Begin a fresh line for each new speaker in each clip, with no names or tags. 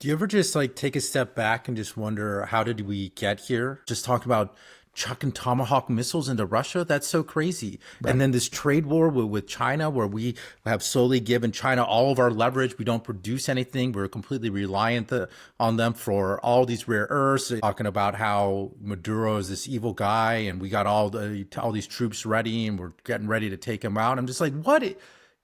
Do you ever just like take a step back and just wonder how did we get here? Just talking about chucking tomahawk missiles into Russia, that's so crazy. And
Right.
then this trade war with China, where we have slowly given China all of our leverage. We don't produce anything. We're completely reliant on them for all these rare earths. Talking about how Maduro is this evil guy, and we got all these troops ready, and we're getting ready to take him out. I'm just like, what?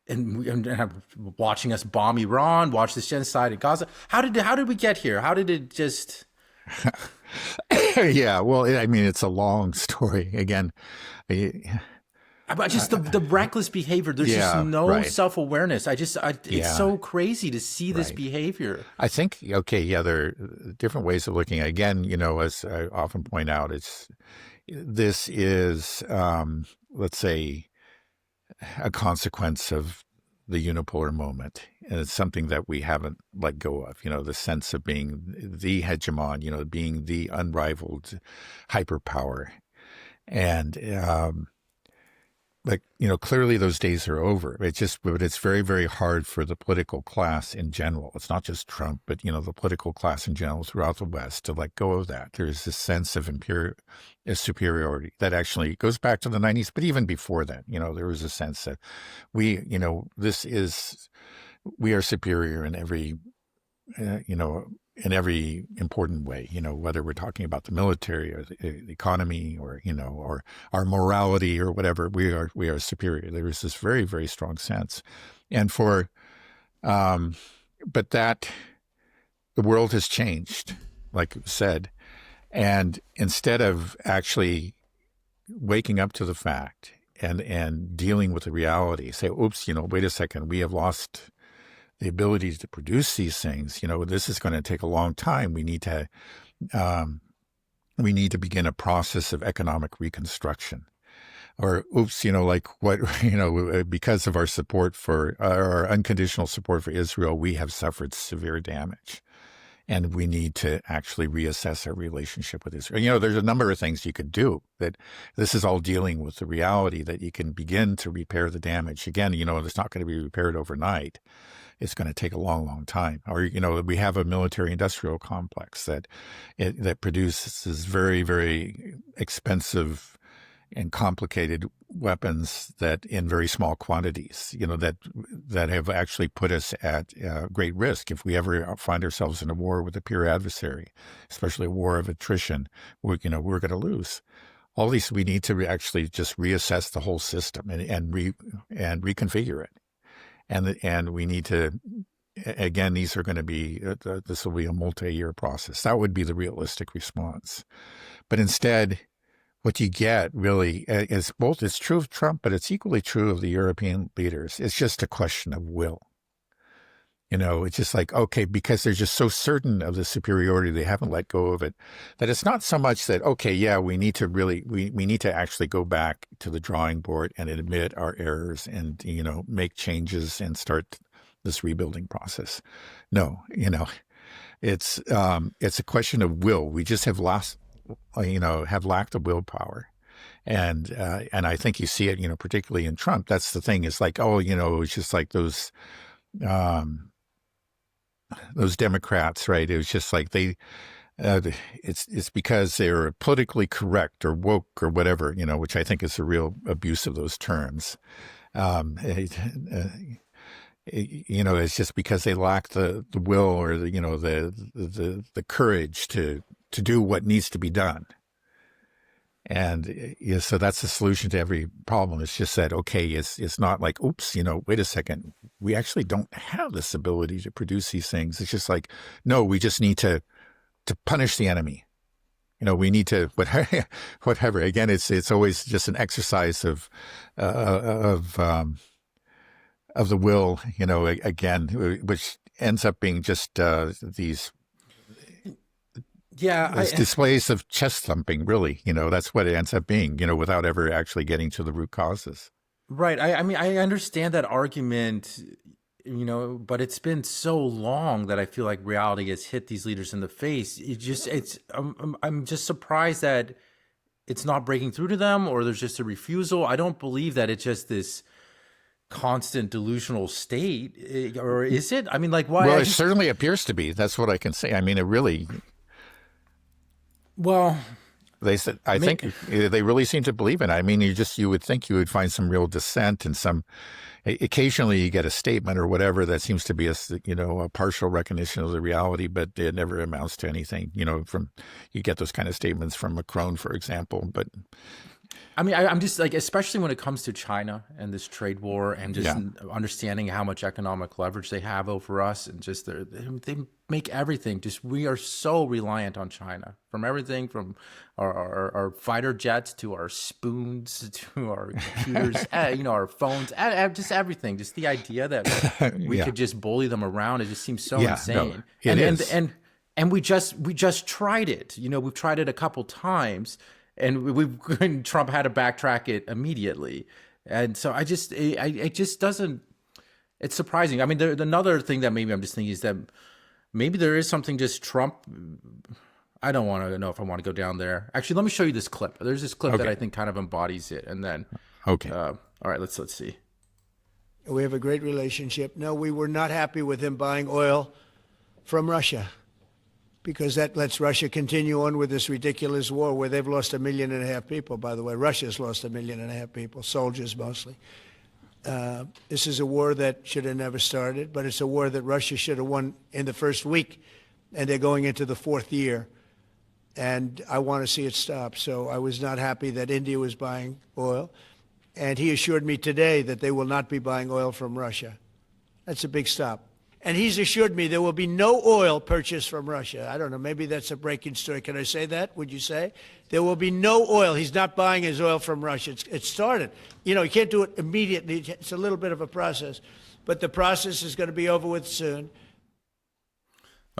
And watching us bomb Iran, watch this genocide in Gaza. How did we get here? How did it just?
Yeah, well, I mean, it's a long story. Again, I-
But just the reckless behavior. There's just
yeah,
no
right.
self awareness. It's
Yeah,
so crazy to see this
right.
behavior.
I think, okay, yeah, there are different ways of looking at it. Again, as I often point out, this is, let's say, a consequence of the unipolar moment. And it's something that we haven't let go of, the sense of being the hegemon, being the unrivaled hyperpower. And, clearly those days are over. But it's very, very hard for the political class in general. It's not just Trump, but, the political class in general throughout the West to let go of that. There's this sense of superiority that actually goes back to the 90s, but even before that, there was a sense that we, we are superior in every important way, whether we're talking about the military or the economy or our morality or whatever, we are superior. There is this very, very strong sense. And um, but that the world has changed, like you said. And instead of actually waking up to the fact and dealing with the reality, say, oops, wait a second, we have lost the ability to produce these things. This is going to take a long time. Um, we need to begin a process of economic reconstruction. Or, oops, like what, because of our support for our unconditional support for Israel, we have suffered severe damage. And we need to actually reassess our relationship with Israel. There's a number of things you could do. That this is all dealing with the reality that you can begin to repair the damage. Again, it's not going to be repaired overnight. It's going to take a long, long time. Or, we have a military-industrial complex that produces very, very expensive and complicated weapons that in very small quantities, that have actually put us at great risk. If we ever find ourselves in a war with a peer adversary, especially a war of attrition, we're going to lose. All these, we need to actually just reassess the whole system and reconfigure it. And we need to, again, these are going to be, this will be a multi-year process. That would be the realistic response. But instead, what you get really is both, it's true of Trump, but it's equally true of the European leaders. It's just a question of will. It's just like, okay, because they're just so certain of the superiority, they haven't let go of it, that it's not so much that, okay, yeah, we need to actually go back to the drawing board and admit our errors and, make changes and start this rebuilding process. No, it's a question of will. We just have lost, have lacked the willpower. And I think you see it, particularly in Trump. That's the thing. It's like, oh, it's just like um, those Democrats, right? It was just like it's because they're politically correct or woke or whatever, which I think is a real abuse of those terms. Um, it, it's just because they lack the will or the courage to do what needs to be done. And so that's the solution to every problem. It's just that, okay, it's not like, oops, wait a second. We actually don't have this ability to produce these things. It's just like, no, we just need to punish the enemy. We need to, whatever. Again, it's always just an exercise of the will, again, which ends up being just these
Yeah,
as displays of chest thumping, really. That's what it ends up being, without ever actually getting to the root causes.
right. I mean, I understand that argument, but it's been so long that I feel like reality has hit these leaders in the face. I'm just surprised that it's not breaking through to them, or there's just a refusal. I don't believe that it's just this constant delusional state, or is it? I mean, like, why?
Well, it certainly appears to be. That's what I can say. I mean, it really.
Well,
They said, I think they really seem to believe it. I mean, you would think you would find some real dissent and occasionally you get a statement or whatever that seems to be a partial recognition of the reality, but it never amounts to anything. You get those kind of statements from Macron, for example, but.
I mean, I'm just like, especially when it comes to China and this trade war and just understanding how much economic leverage they have over us, and just they make everything. Just we are so reliant on China, from everything from our fighter jets to our spoons to our computers, our phones, just everything. Just the idea that we could just bully them around, it just seems so insane.
No, it is.
And we just tried it. We've tried it a couple times. And Trump had to backtrack it immediately, and so it just doesn't. It's surprising. I mean, another thing that maybe I'm just thinking is that maybe there is something just Trump. I don't want to know if I want to go down there. Actually, let me show you this clip. There's this clip that I think kind of embodies it, and then all right, let's see.
We have a great relationship. No, we were not happy with him buying oil from Russia, because that lets Russia continue on with this ridiculous war where they've lost 1.5 million people, by the way. Russia's lost 1.5 million people, soldiers mostly. This is a war that should have never started, but it's a war that Russia should have won in the first week, and they're going into the 4th year. And I want to see it stop. So I was not happy that India was buying oil. And he assured me today that they will not be buying oil from Russia. That's a big stop. And he's assured me there will be no oil purchased from Russia. I don't know, maybe that's a breaking story. Can I say that? Would you say? There will be no oil. He's not buying his oil from Russia. It started. You can't do it immediately. It's a little bit of a process. But the process is going to be over with soon.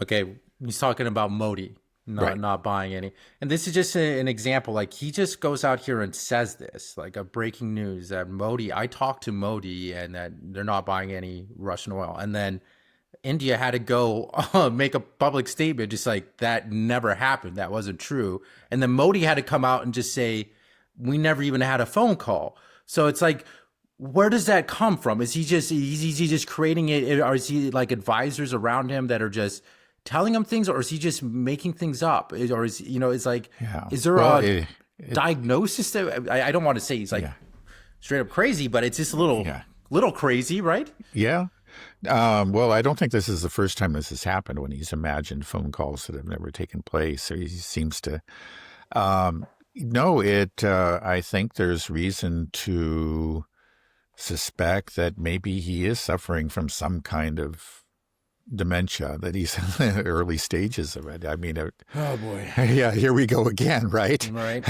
Okay, he's talking about Modi not buying any. And this is just an example. Like, he just goes out here and says this, like a breaking news that I talked to Modi and that they're not buying any Russian oil. And then India had to go make a public statement just like that never happened. That wasn't true. And then Modi had to come out and just say, we never even had a phone call. So it's like, where does that come from? Is he just creating it? Or is he like advisors around him that are just telling him things, or is he just making things up? Or is, it's like, is there a diagnosis that I don't want to say he's like straight up crazy, but it's just a little crazy, right?
Yeah. Well, I don't think this is the first time this has happened when he's imagined phone calls that have never taken place. So he seems to, I think there's reason to suspect that maybe he is suffering from some kind of dementia, that he's in the early stages of it. I mean,
oh boy.
Yeah, here we go again, right?
Right.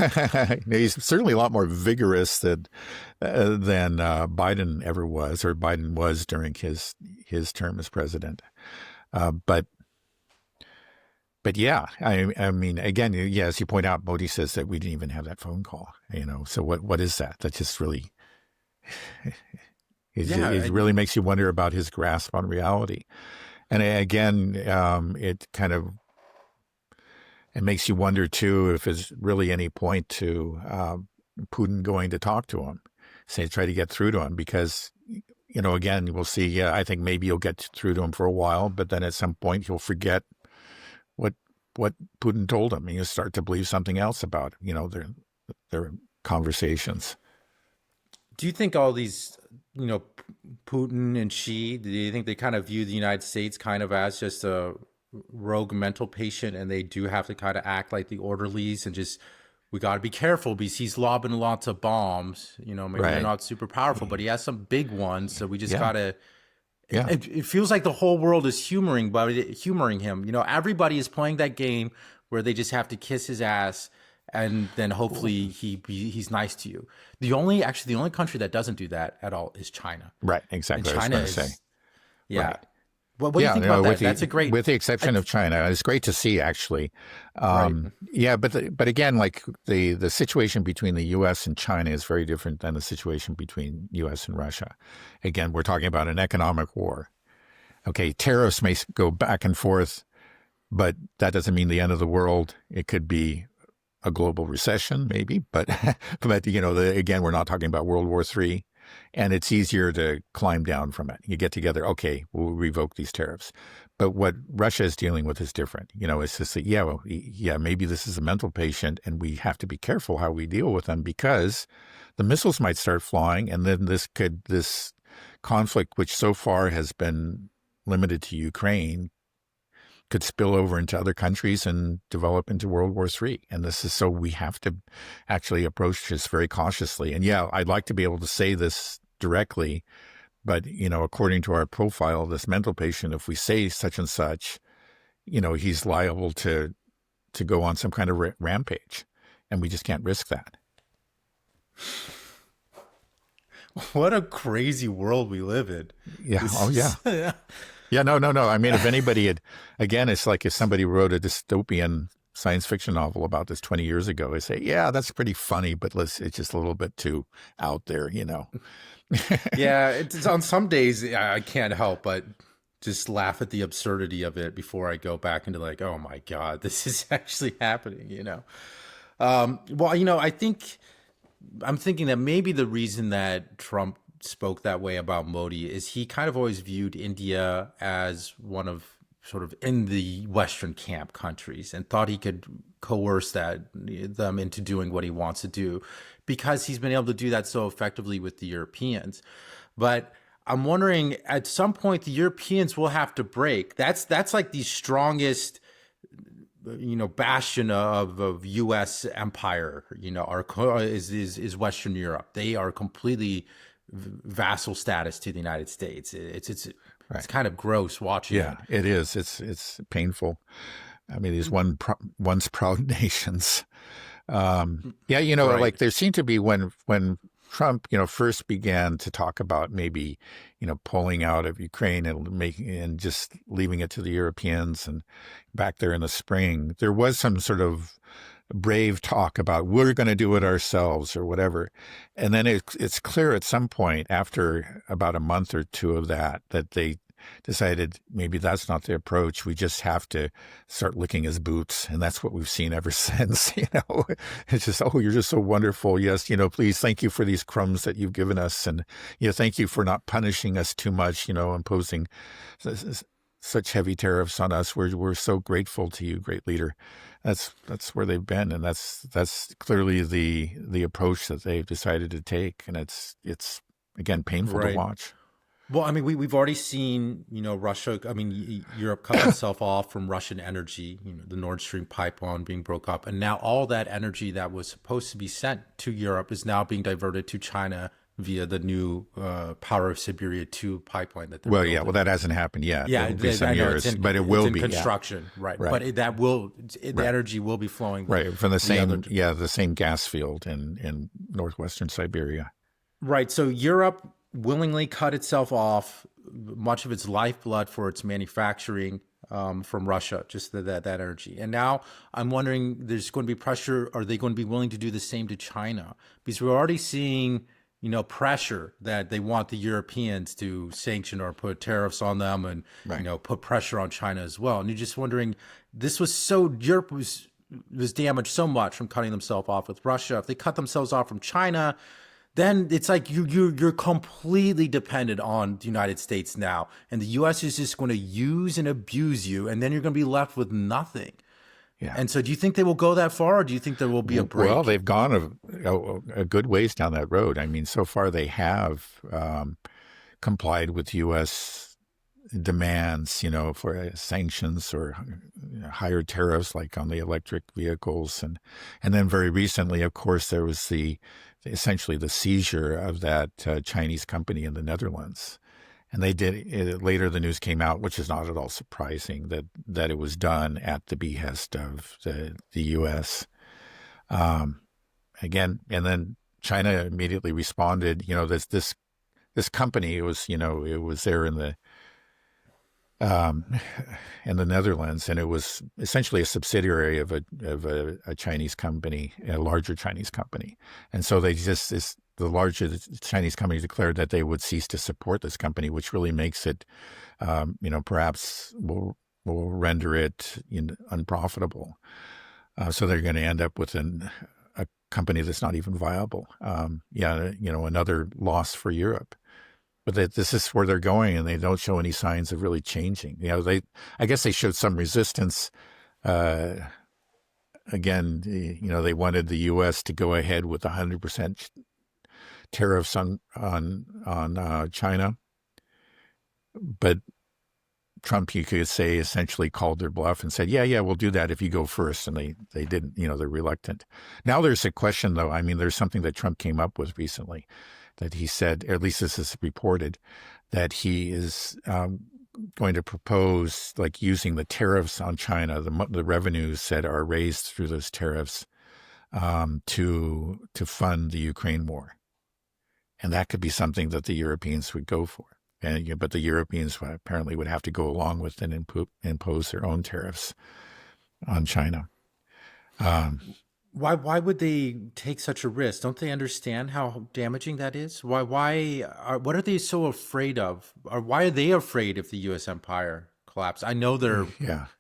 He's certainly a lot more vigorous than Biden ever was, or Biden was during his term as president. But yeah, I mean, again, as you point out, Modi says that we didn't even have that phone call. So what is that? That just really, it really makes you wonder about his grasp on reality. And again, it makes you wonder too if there's really any point to Putin going to talk to him, try to get through to him, because again, we'll see. Yeah, I think maybe you'll get through to him for a while, but then at some point he'll forget what Putin told him, and you'll start to believe something else about their conversations.
Do you think all these, Putin and Xi, do you think they kind of view the United States kind of as just a rogue mental patient, and they do have to kind of act like the orderlies and just, we got to be careful because he's lobbing lots of bombs, maybe they're not super powerful, but he has some big ones. So we just got to, it feels like the whole world is humoring him. Everybody is playing that game where they just have to kiss his ass, and then hopefully he's nice to you. The only country that doesn't do that at all is China.
Right, exactly.
And China
is,
right. What do you think about that? That's a great,
with the exception of China. It's great to see, actually. Yeah, but again, like the situation between the U.S. and China is very different than the situation between U.S. and Russia. Again, we're talking about an economic war. Okay, tariffs may go back and forth, but that doesn't mean the end of the world. It could be a global recession, maybe, but again, we're not talking about World War III. and it's easier to climb down from it. You get together, okay, we'll revoke these tariffs. But what Russia is dealing with is different. It's just that, maybe this is a mental patient, and we have to be careful how we deal with them, because the missiles might start flying, and then this conflict, which so far has been limited to Ukraine, could spill over into other countries and develop into World War III. And so we have to actually approach this very cautiously. And I'd like to be able to say this directly, but, according to our profile, this mental patient, if we say such and such, he's liable to go on some kind of rampage, and we just can't risk that.
What a crazy world we live in.
Yeah. Oh, yeah. Yeah, no. I mean, if anybody again, it's like if somebody wrote a dystopian science fiction novel about this 20 years ago, I say, yeah, that's pretty funny, but it's just a little bit too out there,
Yeah, it's on some days I can't help but just laugh at the absurdity of it before I go back into like, oh my God, this is actually happening, I think I'm thinking that maybe the reason that Trump spoke that way about Modi is he kind of always viewed India as one of sort of in the Western camp countries, and thought he could coerce them into doing what he wants to do, because he's been able to do that so effectively with the Europeans. But I'm wondering, at some point the Europeans will have to break. That's like the strongest bastion of U.S. empire, is Western Europe. They are completely vassal status to the United States. It's kind of gross watching.
Yeah, it is. It's painful. I mean, these once proud nations. Like there seemed to be when Trump, first began to talk about maybe, pulling out of Ukraine and just leaving it to the Europeans, and back there in the spring, there was some sort of brave talk about we're going to do it ourselves or whatever. And then it's clear at some point after about a month or two of that they decided maybe that's not the approach. We just have to start licking his boots. And that's what we've seen ever since. It's just, oh, you're just so wonderful. Yes. Please, thank you for these crumbs that you've given us. And, thank you for not punishing us too much, imposing such heavy tariffs on us. We're so grateful to you, great leader. That's where they've been. And that's clearly the approach that they've decided to take. And it's again, painful to watch.
Well, I mean, we've already seen, Russia, Europe cut itself off from Russian energy, the Nord Stream pipeline being broke up. And now all that energy that was supposed to be sent to Europe is now being diverted to China via the new Power of Siberia 2 pipeline that they're building.
Well, that hasn't happened yet.
Yeah,
it'll be some years, but it will be
construction, right? But the energy will be flowing
from the same gas field in northwestern Siberia.
Right. So Europe willingly cut itself off much of its lifeblood for its manufacturing from Russia, just that energy. And now I'm wondering, there's going to be pressure. Are they going to be willing to do the same to China? Because we're already seeing, pressure that they want the Europeans to sanction or put tariffs on them and, put pressure on China as well. And you're just wondering, Europe was damaged so much from cutting themselves off with Russia. If they cut themselves off from China, then it's like you're completely dependent on the United States now. And the U.S. is just going to use and abuse you, and then you're going to be left with nothing.
Yeah.
And so do you think they will go that far, or do you think there will be a break?
Well, they've gone a good ways down that road. I mean, so far they have complied with U.S. demands, for sanctions or higher tariffs, like on the electric vehicles. And then very recently, of course, there was essentially the seizure of that Chinese company in the Netherlands. And they did later. The news came out, which is not at all surprising, that it was done at the behest of the U.S. Again, and then China immediately responded. This company, it was there in the Netherlands, and it was essentially a subsidiary of a Chinese company, a larger Chinese company. And so the larger Chinese company declared that they would cease to support this company, which really makes it, perhaps will render it unprofitable. So they're going to end up with a company that's not even viable. Another loss for Europe. But this is where they're going, and they don't show any signs of really changing. I guess they showed some resistance. Again, they wanted the U.S. to go ahead with 100% tariffs on China, but Trump, you could say, essentially called their bluff and said, yeah, we'll do that if you go first. And they didn't, they're reluctant. Now there's a question, though. I mean, there's something that Trump came up with recently that he said, or at least this is reported, that he is going to propose, like, using the tariffs on China, the revenues that are raised through those tariffs, to fund the Ukraine war. And that could be something that the Europeans would go for. But the Europeans apparently would have to go along with and impose their own tariffs on China.
Why would they take such a risk? Don't they understand how damaging that is? What are they so afraid of? Or why are they afraid if the U.S. empire collapses? I know they're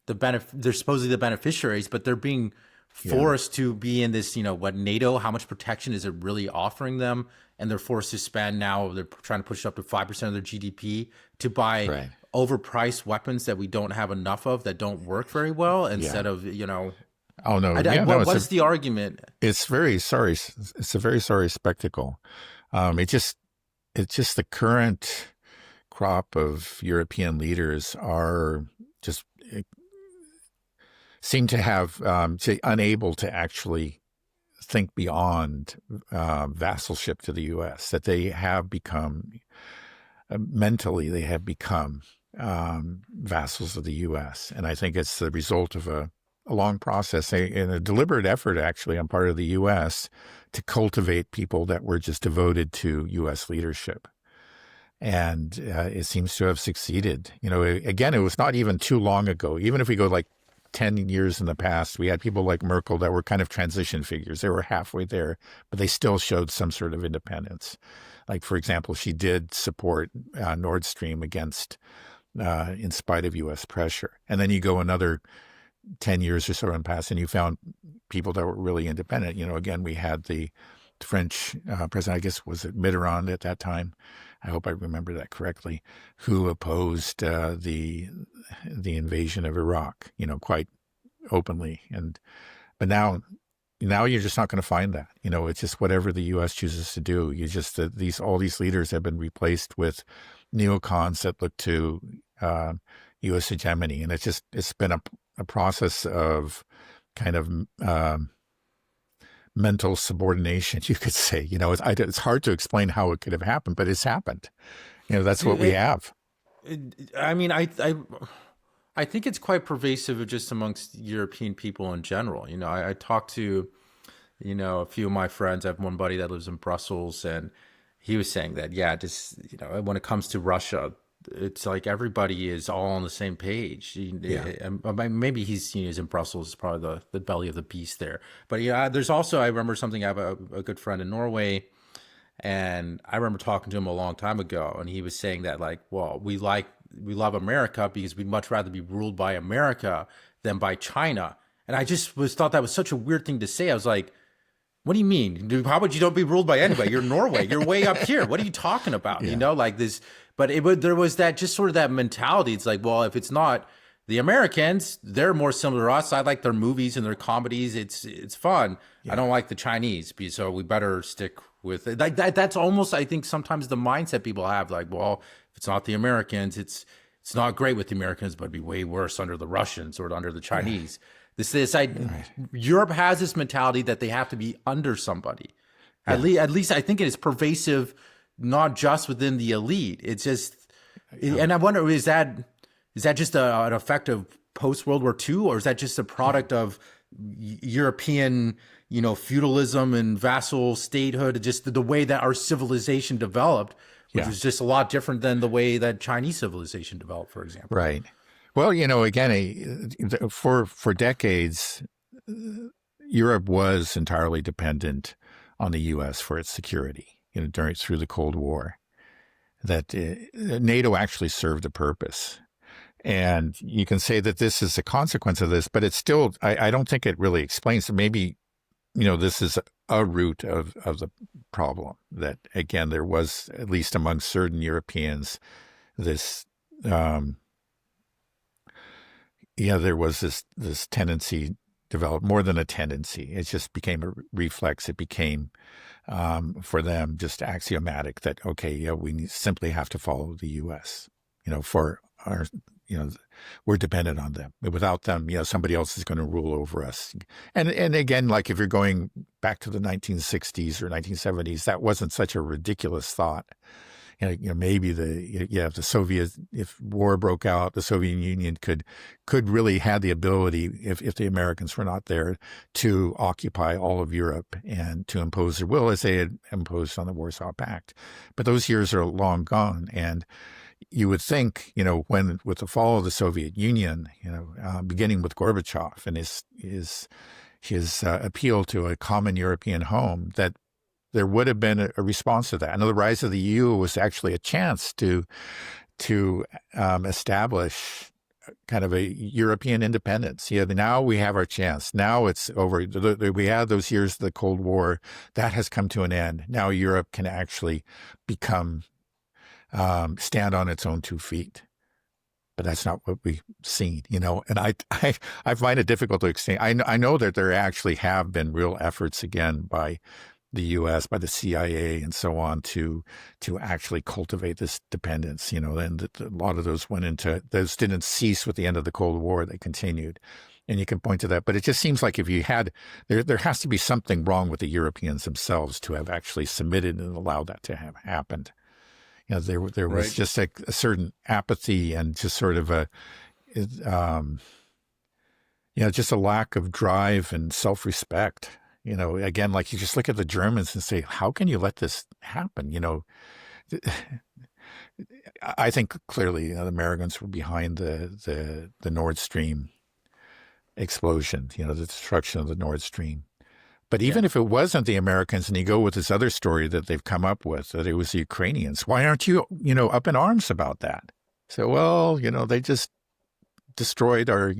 they're supposedly the beneficiaries, but they're being forced to be in this, NATO, how much protection is it really offering them? And they're forced to spend now, they're trying to push it up to 5% of their GDP to buy overpriced weapons that we don't have enough of, that don't work very well, instead of,
Oh, no.
What's the argument?
It's very sorry. It's a very sorry spectacle. It's just the current crop of European leaders are just seem to have unable to actually think beyond vassalship to the U.S., that they have become mentally, they have become vassals of the U.S. And I think it's the result of a long process and a deliberate effort, actually, on part of the U.S. to cultivate people that were just devoted to U.S. leadership. And it seems to have succeeded. Again, it was not even too long ago. Even if we go like 10 years in the past, we had people like Merkel that were kind of transition figures. They were halfway there, but they still showed some sort of independence. Like, for example, she did support Nord Stream in spite of U.S. pressure. And then you go another 10 years or so in past, and you found people that were really independent. Again, we had the French president, I guess, was it Mitterrand at that time? I hope I remember that correctly, who opposed the invasion of Iraq, quite openly. But now you're just not going to find that. It's just whatever the U.S. chooses to do. All these leaders have been replaced with neocons that look to U.S. hegemony, and it's been a process of kind of mental subordination, you could say. It's hard to explain how it could have happened, but it's happened. That's what we have.
I mean, I think it's quite pervasive just amongst European people in general. I talked to, a few of my friends. I have one buddy that lives in Brussels, and he was saying that, when it comes to Russia, it's like everybody is all on the same page. Maybe he's in Brussels, probably the belly of the beast there. But there's also, I remember something. I have a good friend in Norway, and I remember talking to him a long time ago, and he was saying that, like, well, we love America because we'd much rather be ruled by America than by China. And I just thought that was such a weird thing to say. I was like, what do you mean? How about you don't be ruled by anybody? You're Norway. You're way up here. What are you talking about? Like this. But there was that, just sort of that mentality. It's like, well, if it's not the Americans, they're more similar to us. I like their movies and their comedies. It's fun. I don't like the Chinese, so we better stick with it. Like that's almost, I think, sometimes the mindset people have. Like, well, if it's not the Americans, it's not great with the Americans, but it'd be way worse under the Russians or under the Chinese. Europe has this mentality that they have to be under somebody. At least I think it is pervasive, not just within the elite. It's just, and I wonder, is that just an effect of post World War II, or is that just a product of European, feudalism and vassal statehood, just the way that our civilization developed, which is just a lot different than the way that Chinese civilization developed, for example.
Right. Well, again, for decades, Europe was entirely dependent on the U.S. for its security. Through the Cold War, that NATO actually served a purpose. And you can say that this is a consequence of this, but it's still, I don't think it really explains. Maybe this is a root of the problem, that, again, there was, at least among certain Europeans, this, there was this tendency developed, more than a tendency. It just became a reflex. It became, for them, just axiomatic that, okay, we simply have to follow the U.S., for our, we're dependent on them. Without them, somebody else is going to rule over us. And again, like if you're going back to the 1960s or 1970s, that wasn't such a ridiculous thought. Maybe if the Soviet, if war broke out, the Soviet Union could really have the ability, if the Americans were not there, to occupy all of Europe and to impose their will as they had imposed on the Warsaw Pact. But those years are long gone, and you would think, when with the fall of the Soviet Union, beginning with Gorbachev and his appeal to a common European home, that there would have been a response to that. And the rise of the EU was actually a chance to establish kind of a European independence. Now we have our chance. Now it's over. We had those years of the Cold War. That has come to an end. Now Europe can actually become, stand on its own 2 feet. But that's not what we've seen, and I find it difficult to explain. I know that there actually have been real efforts, again, by the U.S., by the CIA, and so on, to actually cultivate this dependence. And a lot of those those didn't cease with the end of the Cold War; they continued, and you can point to that. But it just seems like if you had, there has to be something wrong with the Europeans themselves to have actually submitted and allowed that to have happened. There was
Right.
just a certain apathy and just sort of just a lack of drive and self-respect. Again, like you just look at the Germans and say, how can you let this happen? I think clearly the Americans were behind the Nord Stream explosion, the destruction of the Nord Stream. But even if it wasn't the Americans, and you go with this other story that they've come up with, that it was the Ukrainians, why aren't you, up in arms about that? So, well, they just destroyed our,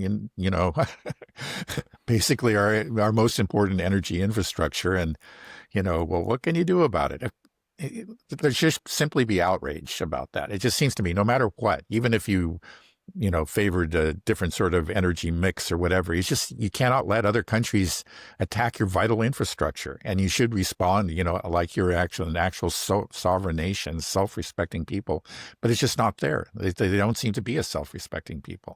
basically our most important energy infrastructure. And, well, what can you do about it? There should simply be outrage about that. It just seems to me, no matter what, even if you favored a different sort of energy mix or whatever, you cannot let other countries attack your vital infrastructure. And you should respond, like you're an actual sovereign nation, self-respecting people. But it's just not there. They don't seem to be a self-respecting people.